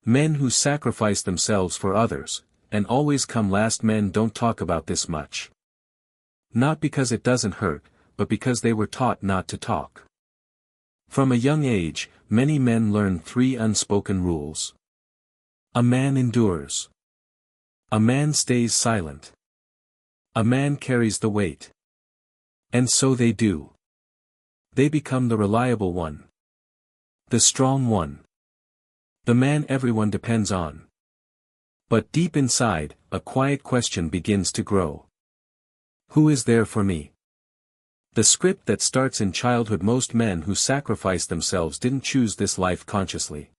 Men who sacrifice themselves for others, and always come last. Men don't talk about this much. Not because it doesn't hurt, but because they were taught not to talk. From a young age, many men learn 3 unspoken rules. A man endures. A man stays silent. A man carries the weight. And so they do. They become the reliable one. The strong one. The man everyone depends on. But deep inside, a quiet question begins to grow. Who is there for me? The script that starts in childhood. Most men who sacrifice themselves didn't choose this life consciously.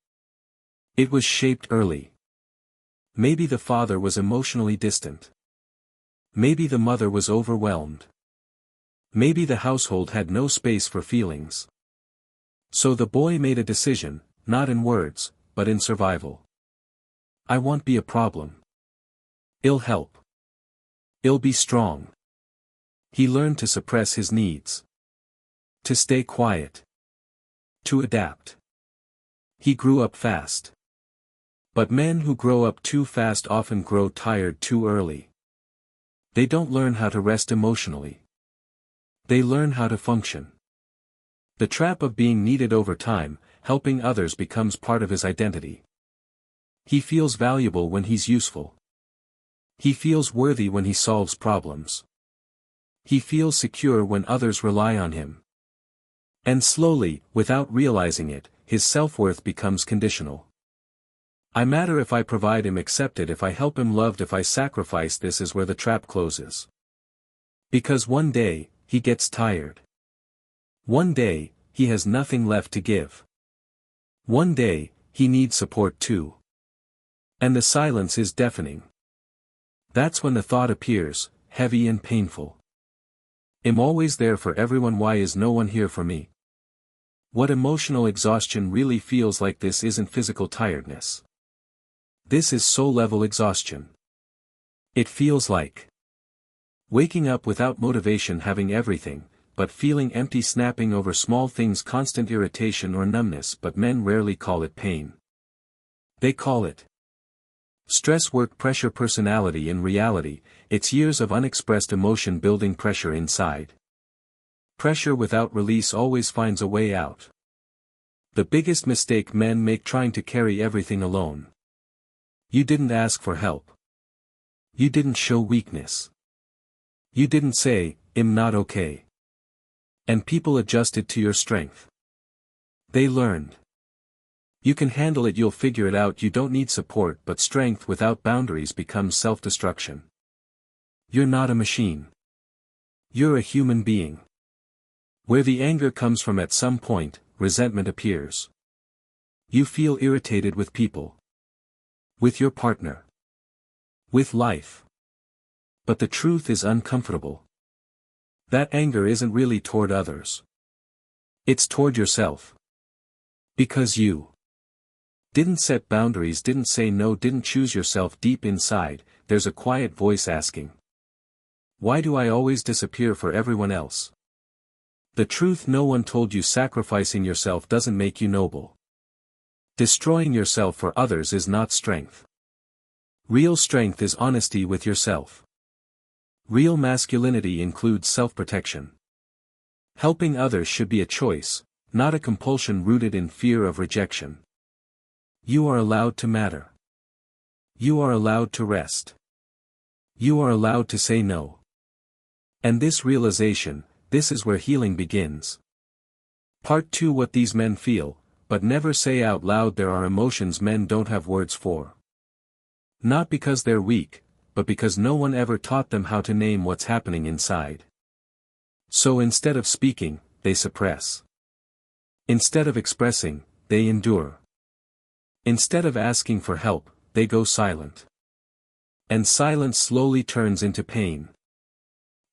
It was shaped early. Maybe the father was emotionally distant. Maybe the mother was overwhelmed. Maybe the household had no space for feelings. So the boy made a decision, not in words, but in survival. I won't be a problem. I'll help. I'll be strong. He learned to suppress his needs. To stay quiet. To adapt. He grew up fast. But men who grow up too fast often grow tired too early. They don't learn how to rest emotionally. They learn how to function. The trap of being needed over time, helping others becomes part of his identity. He feels valuable when he's useful. He feels worthy when he solves problems. He feels secure when others rely on him. And slowly, without realizing it, his self-worth becomes conditional. I matter if I provide, him accepted, if I help him loved, if I sacrifice. This is where the trap closes. Because one day, he gets tired. One day, he has nothing left to give. One day, he needs support too. And the silence is deafening. That's when the thought appears, heavy and painful. I'm always there for everyone. Why is no one here for me? What emotional exhaustion really feels like. This isn't physical tiredness. This is soul-level exhaustion. It feels like waking up without motivation, having everything, but feeling empty, snapping over small things, constant irritation or numbness. But men rarely call it pain. They call it stress, work pressure, personality. In reality, it's years of unexpressed emotion building pressure inside. Pressure without release always finds a way out. The biggest mistake men make: trying to carry everything alone. You didn't ask for help. You didn't show weakness. You didn't say, I'm not okay. And people adjusted to your strength. They learned. You can handle it, you'll figure it out, you don't need support. But strength without boundaries becomes self-destruction. You're not a machine. You're a human being. Where the anger comes from, at some point, resentment appears. You feel irritated with people. With your partner. With life. But the truth is uncomfortable. That anger isn't really toward others. It's toward yourself. Because you didn't set boundaries, didn't say no, didn't choose yourself. Deep inside, there's a quiet voice asking, why do I always disappear for everyone else? The truth no one told you: sacrificing yourself doesn't make you noble. Destroying yourself for others is not strength. Real strength is honesty with yourself. Real masculinity includes self-protection. Helping others should be a choice, not a compulsion rooted in fear of rejection. You are allowed to matter. You are allowed to rest. You are allowed to say no. And this realization, this is where healing begins. Part 2: What these men feel, but never say out loud. There are emotions men don't have words for. Not because they're weak, but because no one ever taught them how to name what's happening inside. So instead of speaking, they suppress. Instead of expressing, they endure. Instead of asking for help, they go silent. And silence slowly turns into pain.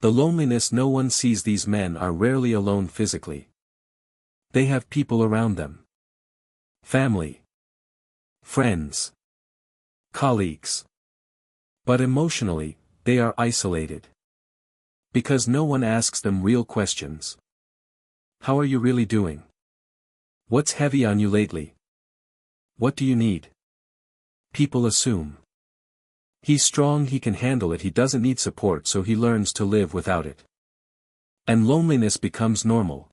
The loneliness no one sees. These men are rarely alone physically. They have people around them. Family. Friends. Colleagues. But emotionally, they are isolated. Because no one asks them real questions. How are you really doing? What's heavy on you lately? What do you need? People assume. He's strong, he can handle it, he doesn't need support, so he learns to live without it. And loneliness becomes normal.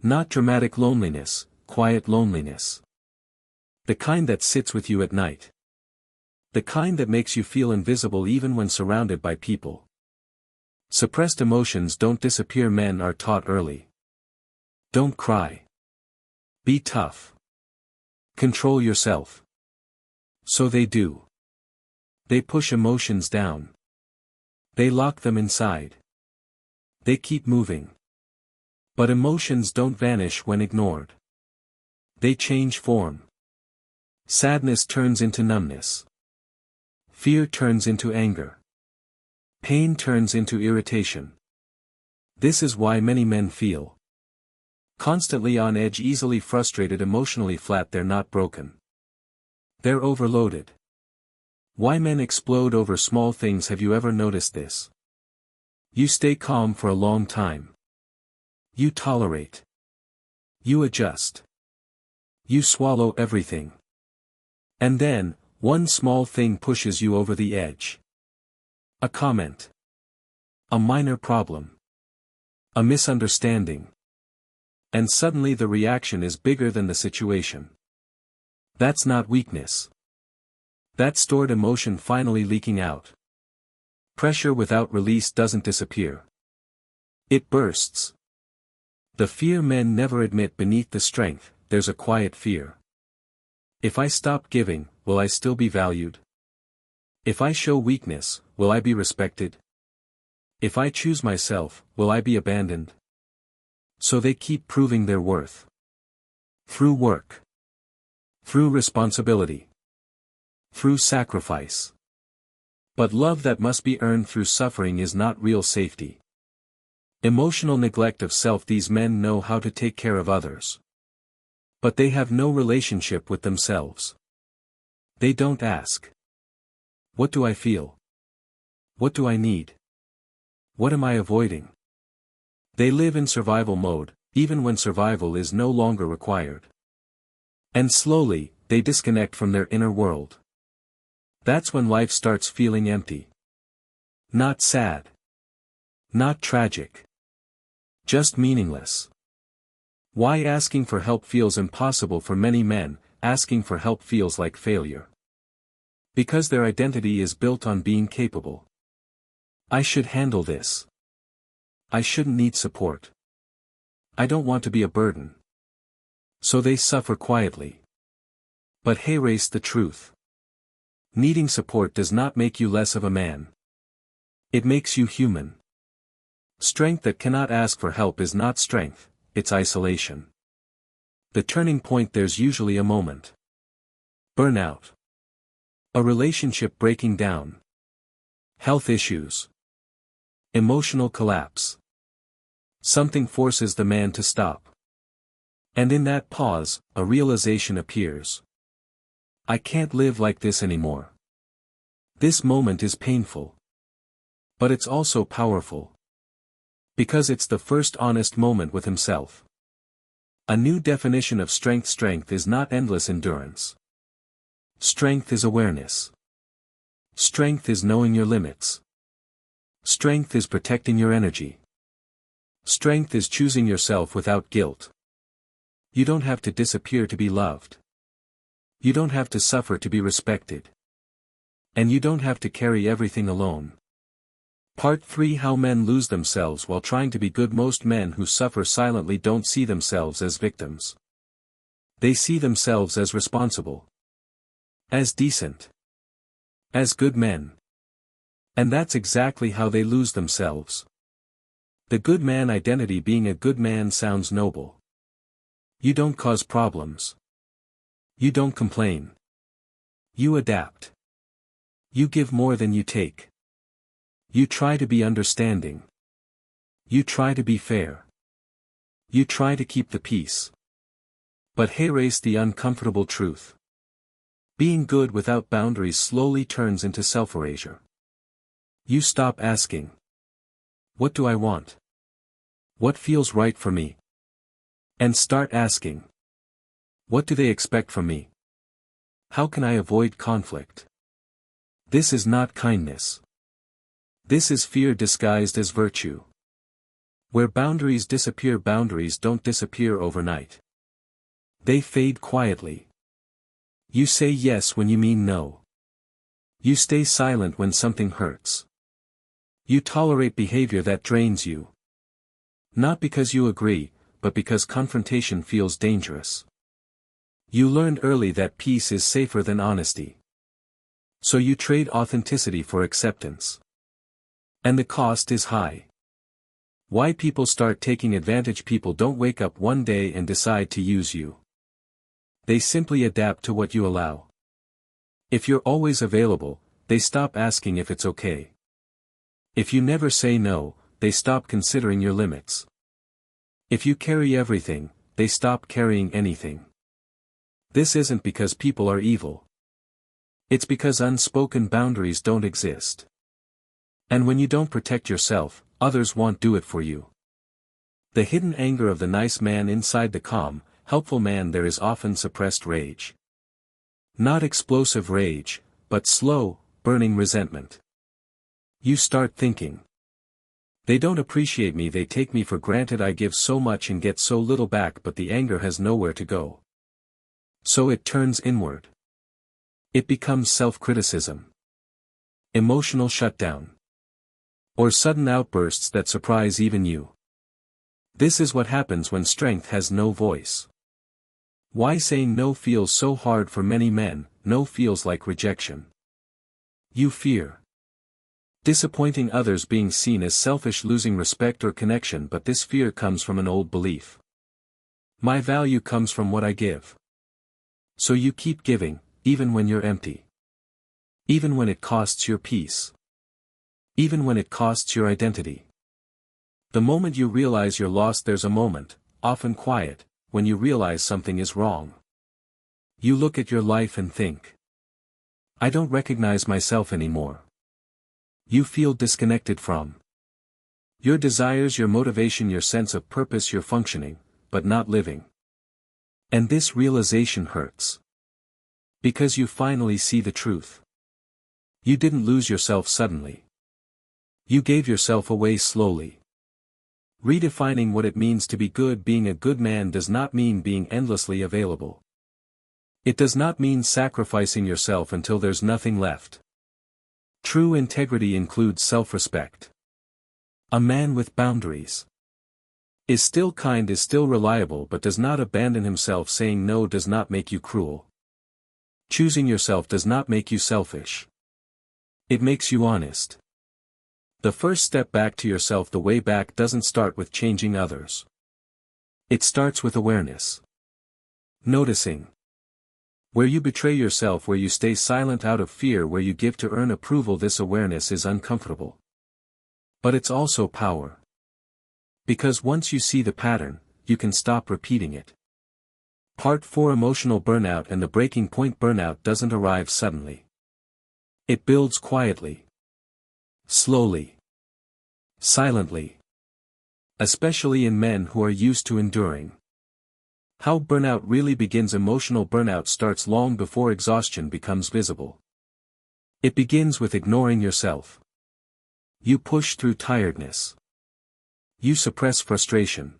Not dramatic loneliness, quiet loneliness. The kind that sits with you at night. The kind that makes you feel invisible even when surrounded by people. Suppressed emotions don't disappear, men are taught early. Don't cry. Be tough. Control yourself. So they do. They push emotions down. They lock them inside. They keep moving. But emotions don't vanish when ignored. They change form. Sadness turns into numbness. Fear turns into anger. Pain turns into irritation. This is why many men feel constantly on edge, easily frustrated, emotionally flat. They're not broken. They're overloaded. Why men explode over small things. Have you ever noticed this? You stay calm for a long time. You tolerate. You adjust. You swallow everything. And then, one small thing pushes you over the edge. A comment. A minor problem. A misunderstanding. And suddenly the reaction is bigger than the situation. That's not weakness. That's stored emotion finally leaking out. Pressure without release doesn't disappear. It bursts. The fear men never admit. Beneath the strength, there's a quiet fear. If I stop giving, will I still be valued? If I show weakness, will I be respected? If I choose myself, will I be abandoned? So they keep proving their worth. Through work. Through responsibility. Through sacrifice. But love that must be earned through suffering is not real safety. Emotional neglect of self. These men know how to take care of others. But they have no relationship with themselves. They don't ask. What do I feel? What do I need? What am I avoiding? They live in survival mode, even when survival is no longer required. And slowly, they disconnect from their inner world. That's when life starts feeling empty. Not sad. Not tragic. Just meaningless. Why asking for help feels impossible for many men? Asking for help feels like failure. Because their identity is built on being capable. I should handle this. I shouldn't need support. I don't want to be a burden. So they suffer quietly. But erase the truth. Needing support does not make you less of a man. It makes you human. Strength that cannot ask for help is not strength, it's isolation. The turning point. There's usually a moment. Burnout. A relationship breaking down. Health issues. Emotional collapse. Something forces the man to stop. And in that pause, a realization appears. I can't live like this anymore. This moment is painful. But it's also powerful. Because it's the first honest moment with himself. A new definition of strength. Strength is not endless endurance. Strength is awareness. Strength is knowing your limits. Strength is protecting your energy. Strength is choosing yourself without guilt. You don't have to disappear to be loved. You don't have to suffer to be respected. And you don't have to carry everything alone. Part 3: How men lose themselves while trying to be good. Most men who suffer silently don't see themselves as victims. They see themselves as responsible. As decent. As good men. And that's exactly how they lose themselves. The good man identity. Being a good man sounds noble. You don't cause problems. You don't complain. You adapt. You give more than you take. You try to be understanding. You try to be fair. You try to keep the peace. But erase the uncomfortable truth. Being good without boundaries slowly turns into self-erasure. You stop asking. What do I want? What feels right for me? And start asking. What do they expect from me? How can I avoid conflict? This is not kindness. This is fear disguised as virtue. Where boundaries disappear, boundaries don't disappear overnight. They fade quietly. You say yes when you mean no. You stay silent when something hurts. You tolerate behavior that drains you. Not because you agree, but because confrontation feels dangerous. You learned early that peace is safer than honesty. So you trade authenticity for acceptance. And the cost is high. Why people start taking advantage? People don't wake up one day and decide to use you. They simply adapt to what you allow. If you're always available, they stop asking if it's okay. If you never say no, they stop considering your limits. If you carry everything, they stop carrying anything. This isn't because people are evil. It's because unspoken boundaries don't exist. And when you don't protect yourself, others won't do it for you. The hidden anger of the nice man inside the calm, helpful man, there is often suppressed rage. Not explosive rage, but slow, burning resentment. You start thinking. They don't appreciate me, they take me for granted, I give so much and get so little back, but the anger has nowhere to go. So it turns inward. It becomes self-criticism. Emotional shutdown. Or sudden outbursts that surprise even you. This is what happens when strength has no voice. Why saying no feels so hard for many men? No feels like rejection. You fear disappointing others, being seen as selfish, losing respect or connection, but this fear comes from an old belief. My value comes from what I give. So you keep giving, even when you're empty. Even when it costs your peace. Even when it costs your identity. The moment you realize you're lost, there's a moment, often quiet, when you realize something is wrong. You look at your life and think, I don't recognize myself anymore. You feel disconnected from your desires, your motivation, your sense of purpose. You're functioning, but not living. And this realization hurts. Because you finally see the truth. You didn't lose yourself suddenly. You gave yourself away slowly. Redefining what it means to be good. Being a good man does not mean being endlessly available. It does not mean sacrificing yourself until there's nothing left. True integrity includes self-respect. A man with boundaries is still kind, is still reliable, but does not abandon himself. Saying no does not make you cruel. Choosing yourself does not make you selfish. It makes you honest. The first step back to yourself, the way back, doesn't start with changing others. It starts with awareness. Noticing where you betray yourself, where you stay silent out of fear, where you give to earn approval. This awareness is uncomfortable. But it's also power. Because once you see the pattern, you can stop repeating it. Part 4: Emotional burnout and the breaking point. Burnout doesn't arrive suddenly. It builds quietly. Slowly. Silently. Especially in men who are used to enduring. How burnout really begins. Emotional burnout starts long before exhaustion becomes visible. It begins with ignoring yourself. You push through tiredness. You suppress frustration.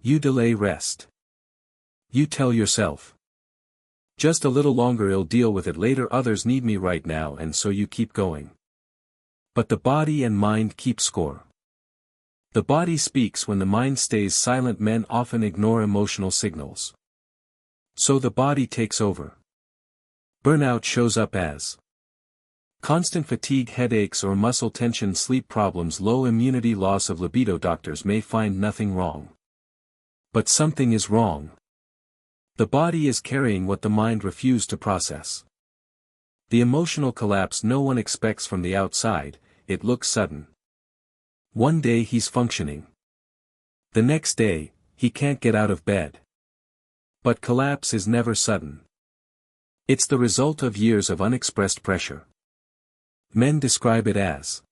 You delay rest. You tell yourself, just a little longer, I'll deal with it later, others need me right now, and so you keep going. But the body and mind keep score. The body speaks when the mind stays silent. Men often ignore emotional signals. So the body takes over. Burnout shows up as constant fatigue, headaches or muscle tension, sleep problems, low immunity, loss of libido. Doctors may find nothing wrong. But something is wrong. The body is carrying what the mind refused to process. The emotional collapse no one expects from the outside, it looks sudden. One day he's functioning. The next day, he can't get out of bed. But collapse is never sudden. It's the result of years of unexpressed pressure. Men describe it as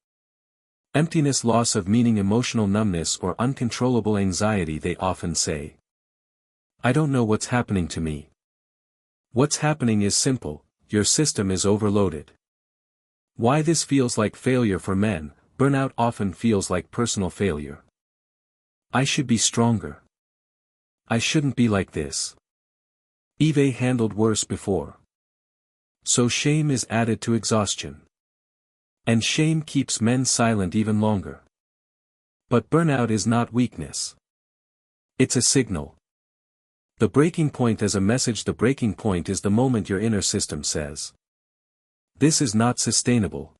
emptiness, loss of meaning, emotional numbness or uncontrollable anxiety. They often say, I don't know what's happening to me. What's happening is simple: your system is overloaded. Why this feels like failure for men: burnout often feels like personal failure. I should be stronger. I shouldn't be like this. Eve handled worse before. So shame is added to exhaustion. And shame keeps men silent even longer. But burnout is not weakness. It's a signal. The breaking point is a message. The breaking point is the moment your inner system says, "This is not sustainable."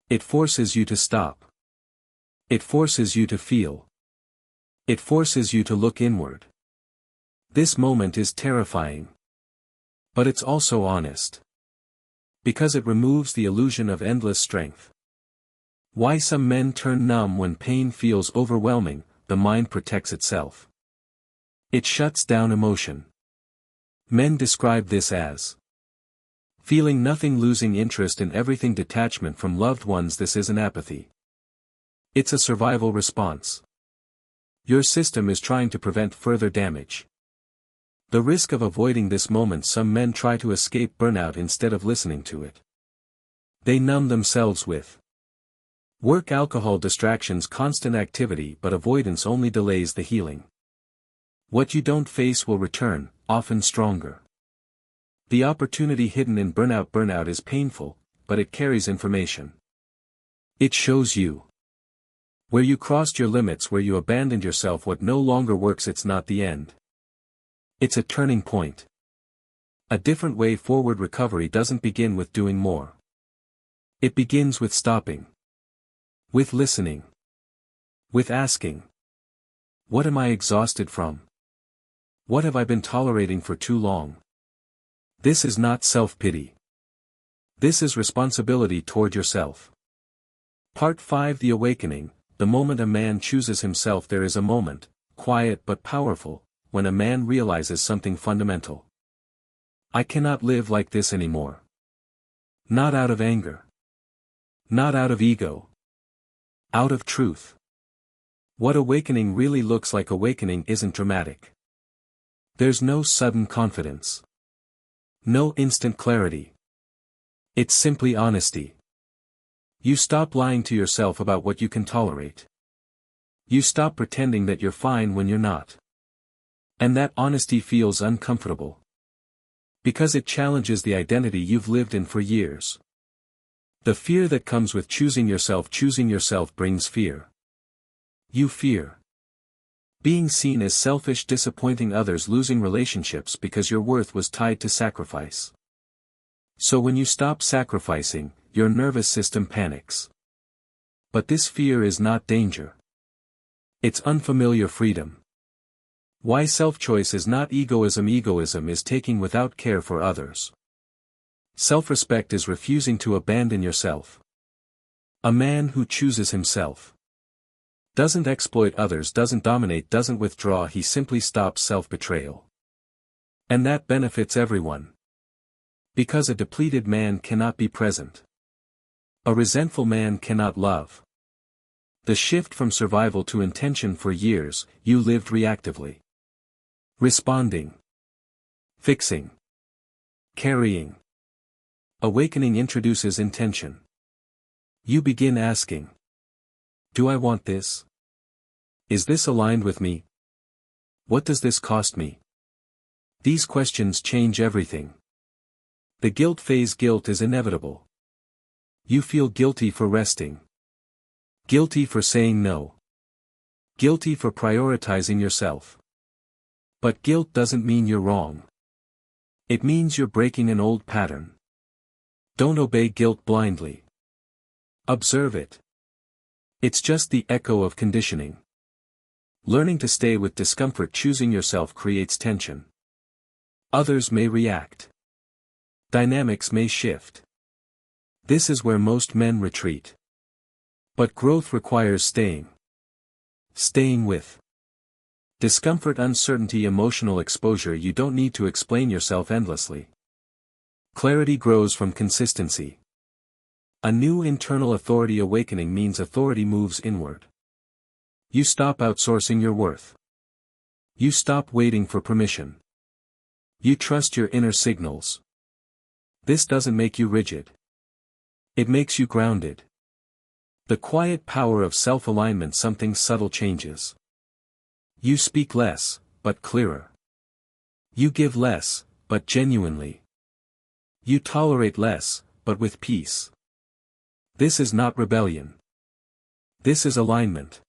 It forces you to stop. It forces you to feel. It forces you to look inward. This moment is terrifying. But it's also honest. Because it removes the illusion of endless strength. Why some men turn numb when pain feels overwhelming: the mind protects itself. It shuts down emotion. Men describe this as feeling nothing, losing interest in everything, detachment from loved ones. This isn't apathy. It's a survival response. Your system is trying to prevent further damage. The risk of avoiding this moment: some men try to escape burnout instead of listening to it. They numb themselves with work, alcohol, distractions, constant activity, but avoidance only delays the healing. What you don't face will return, often stronger. The opportunity hidden in burnout. Burnout is painful, but it carries information. It shows you where you crossed your limits, where you abandoned yourself, what no longer works. It's not the end. It's a turning point. A different way forward. Recovery doesn't begin with doing more. It begins with stopping. With listening. With asking, what am I exhausted from? What have I been tolerating for too long? This is not self-pity. This is responsibility toward yourself. Part 5: The Awakening. The moment a man chooses himself. There is a moment, quiet but powerful, when a man realizes something fundamental. I cannot live like this anymore. Not out of anger. Not out of ego. Out of truth. What awakening really looks like. Awakening isn't dramatic. There's no sudden confidence. No instant clarity. It's simply honesty. You stop lying to yourself about what you can tolerate. You stop pretending that you're fine when you're not. And that honesty feels uncomfortable. Because it challenges the identity you've lived in for years. The fear that comes with choosing yourself. Choosing yourself brings fear. You fear being seen as selfish, disappointing others, losing relationships because your worth was tied to sacrifice. So when you stop sacrificing, your nervous system panics. But this fear is not danger. It's unfamiliar freedom. Why self-choice is not egoism. Egoism is taking without care for others. Self-respect is refusing to abandon yourself. A man who chooses himself doesn't exploit others, doesn't dominate, doesn't withdraw. He simply stops self-betrayal. And that benefits everyone. Because a depleted man cannot be present. A resentful man cannot love. The shift from survival to intention. For years, you lived reactively. Responding. Fixing. Carrying. Awakening introduces intention. You begin asking, do I want this? Is this aligned with me? What does this cost me? These questions change everything. The guilt phase. Guilt is inevitable. You feel guilty for resting. Guilty for saying no. Guilty for prioritizing yourself. But guilt doesn't mean you're wrong. It means you're breaking an old pattern. Don't obey guilt blindly. Observe it. It's just the echo of conditioning. Learning to stay with discomfort. Choosing yourself creates tension. Others may react. Dynamics may shift. This is where most men retreat. But growth requires staying. Staying with discomfort, uncertainty, emotional exposure. You don't need to explain yourself endlessly. Clarity grows from consistency. A new internal authority. Awakening means authority moves inward. You stop outsourcing your worth. You stop waiting for permission. You trust your inner signals. This doesn't make you rigid. It makes you grounded. The quiet power of self-alignment. Something subtle changes. You speak less, but clearer. You give less, but genuinely. You tolerate less, but with peace. This is not rebellion. This is alignment.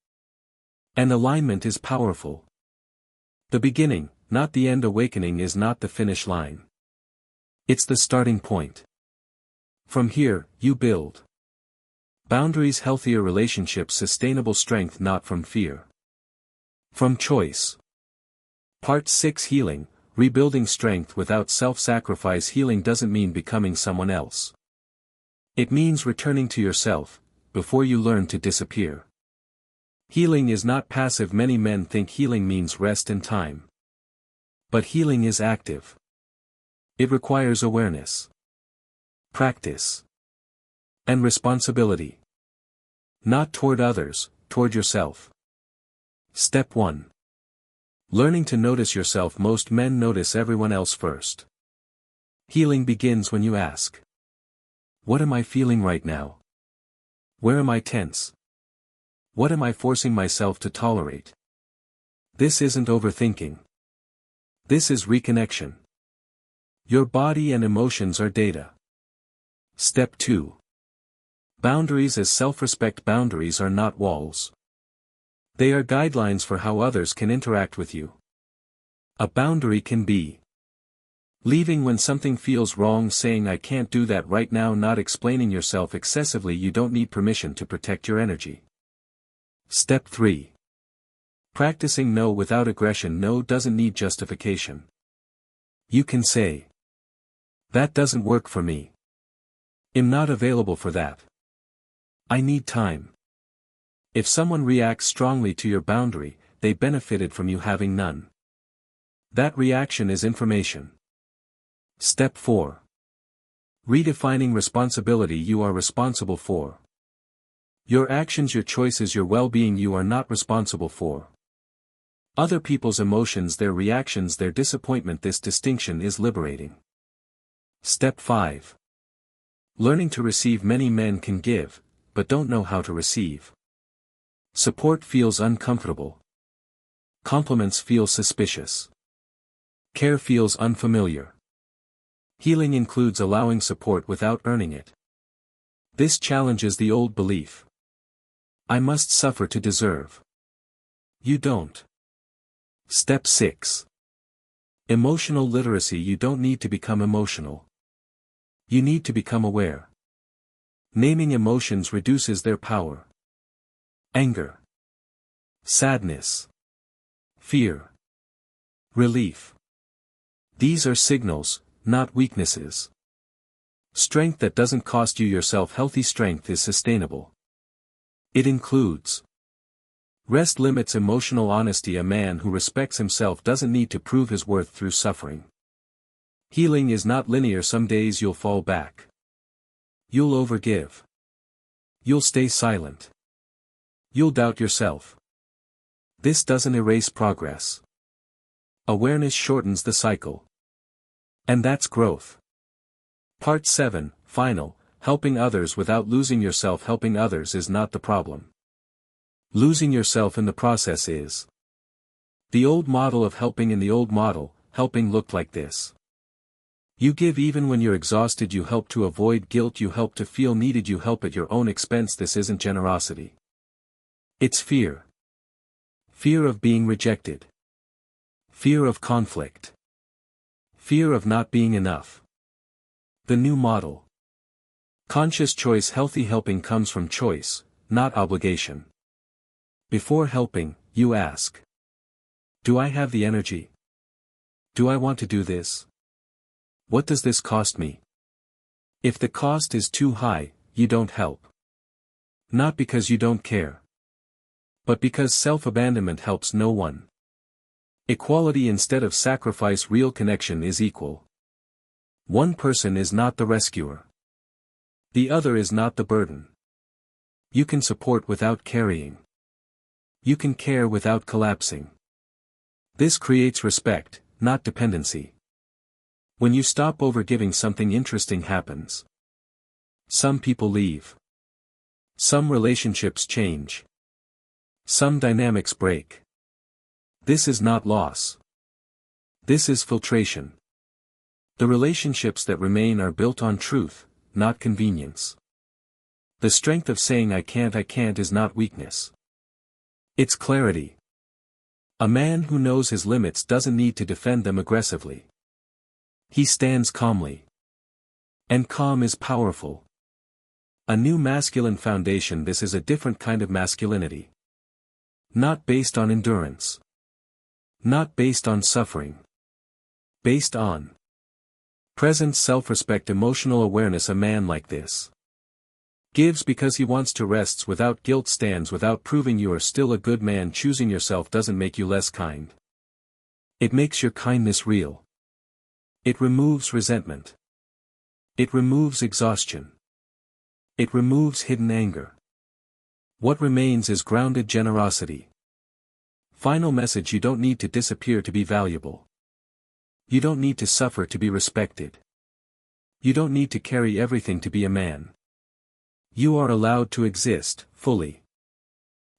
And alignment is powerful. The beginning, not the end. Awakening is not the finish line. It's the starting point. From here, you build boundaries, healthier relationships, sustainable strength, not from fear. From choice. Part 6: Healing, rebuilding strength without self-sacrifice. Healing doesn't mean becoming someone else. It means returning to yourself, before you learn to disappear. Healing is not passive. Many men think healing means rest and time. But healing is active. It requires awareness, practice, and responsibility. Not toward others, toward yourself. Step 1. Learning to notice yourself. Most men notice everyone else first. Healing begins when you ask, what am I feeling right now? Where am I tense? What am I forcing myself to tolerate? This isn't overthinking. This is reconnection. Your body and emotions are data. Step 2. Boundaries as self-respect. Boundaries are not walls. They are guidelines for how others can interact with you. A boundary can be leaving when something feels wrong, saying I can't do that right now, not explaining yourself excessively. You don't need permission to protect your energy. Step 3. Practicing no without aggression. No doesn't need justification. You can say, that doesn't work for me. I'm not available for that. I need time. If someone reacts strongly to your boundary, they benefited from you having none. That reaction is information. Step 4. Redefining responsibility. You are responsible for your actions, your choices, your well-being. You are not responsible for other people's emotions, their reactions, their disappointment. This distinction is liberating. Step 5. Learning to receive. Many men can give, but don't know how to receive. Support feels uncomfortable. Compliments feel suspicious. Care feels unfamiliar. Healing includes allowing support without earning it. This challenges the old belief, I must suffer to deserve. You don't. Step 6. Emotional literacy. You don't need to become emotional. You need to become aware. Naming emotions reduces their power. Anger, sadness, fear, relief. These are signals, not weaknesses. Strength that doesn't cost you yourself. Healthy strength is sustainable. It includes rest, limits, emotional honesty. A man who respects himself doesn't need to prove his worth through suffering. Healing is not linear. Some days you'll fall back. You'll overgive. You'll stay silent. You'll doubt yourself. This doesn't erase progress. Awareness shortens the cycle. And that's growth. Part 7, final, helping others without losing yourself. Helping others is not the problem. Losing yourself in the process is. The old model of helping. In the old model, helping looked like this. You give even when you're exhausted. You help to avoid guilt. You help to feel needed. You help at your own expense. This isn't generosity. It's fear. Fear of being rejected. Fear of conflict. Fear of not being enough. The new model. Conscious choice. Healthy helping comes from choice, not obligation. Before helping, you ask, do I have the energy? Do I want to do this? What does this cost me? If the cost is too high, you don't help. Not because you don't care, but because self-abandonment helps no one. Equality instead of sacrifice. Real connection is equal. One person is not the rescuer. The other is not the burden. You can support without carrying. You can care without collapsing. This creates respect, not dependency. When you stop overgiving, something interesting happens. Some people leave. Some relationships change. Some dynamics break. This is not loss. This is filtration. The relationships that remain are built on truth, not convenience. The strength of saying I can't is not weakness. It's clarity. A man who knows his limits doesn't need to defend them aggressively. He stands calmly. And calm is powerful. A new masculine foundation. This is a different kind of masculinity. Not based on endurance. Not based on suffering. Based on presence, self-respect, emotional awareness. A man like this gives because he wants to, rests without guilt, stands without proving you are still a good man. Choosing yourself doesn't make you less kind. It makes your kindness real. It removes resentment. It removes exhaustion. It removes hidden anger. What remains is grounded generosity. Final message: you don't need to disappear to be valuable. You don't need to suffer to be respected. You don't need to carry everything to be a man. You are allowed to exist, fully.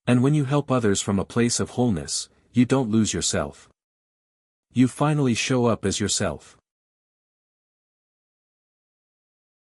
And when you help others from a place of wholeness, you don't lose yourself. You finally show up as yourself.